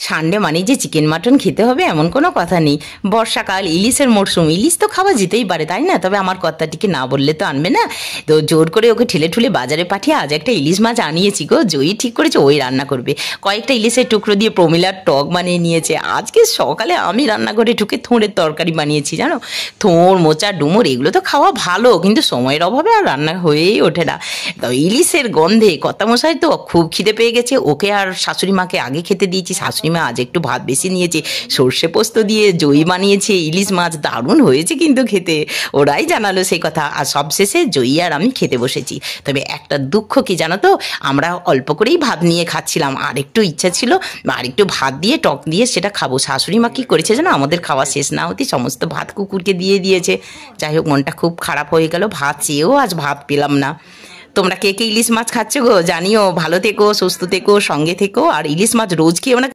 Sunday মানেই যে chicken mutton খেতে হবে এমন কোনো কথা নেই। বর্ষাকাল, ইলিশের মরশুম, ইলিশ তো খাওয়া যেতেই পারে, তাই না? তবে আমার কর্তাটিকে না বললে তো আনবে না। তো জোর করে ওকে ঠেলে ঠুলে বাজারে পাঠিয়ে আজ একটা ইলিশ মাছ আনিয়েছি গো। জয়ী ঠিক করেছে ওই রান্না করবে। কয়েকটা ইলিশের টুকরো দিয়ে প্রমিলার টক বানিয়ে নিয়েছে। আজকে সকালে আমি রান্নাঘরে ঢুকে থোঁড়ের তরকারি বানিয়েছি, জানো। থোঁড়, মোচা, ডুমুর এগুলো তো খাওয়া ভালো, কিন্তু সময়ের অভাবে আর রান্না হয়েই ওঠে না। তো ইলিশের গন্ধে কর্তামশাই তো খুব খিদে পেয়ে গেছে। ওকে আর শাশুড়ি মাকে আগে খেতে দিয়েছি। শাশুড়ি মা আজ একটু ভাত বেশি নিয়েছে, সর্ষে পোস্ত দিয়ে জয়ী বানিয়েছে ইলিশ মাছ, দারুণ হয়েছে কিন্তু খেতে। ওরাই জানালো সেই কথা। আর সবশেষে জয়ী আর আমি খেতে বসেছি। তবে একটা দুঃখ কি জানো তো, আমরা অল্প করেই ভাত নিয়ে খাচ্ছিলাম, আর একটু ইচ্ছা ছিল আর একটু ভাত দিয়ে টক দিয়ে সেটা খাবো। শাশুড়ি মা কি করেছে জানো, আমাদের খাওয়া শেষ না হতেই সমস্ত ভাত কুকুরকে দিয়ে দিয়েছে। যাই হোক, মনটা খুব খারাপ হয়ে গেল, ভাত চেয়েও আজ ভাত পেলাম না। তোমরা কে কে ইলিশ মাছ খাচ্ছ গো জানিও। ভালো থেকো, সুস্থ থেকো, সঙ্গে থেকো। আর ইলিশ মাছ রোজ খেয়েও না।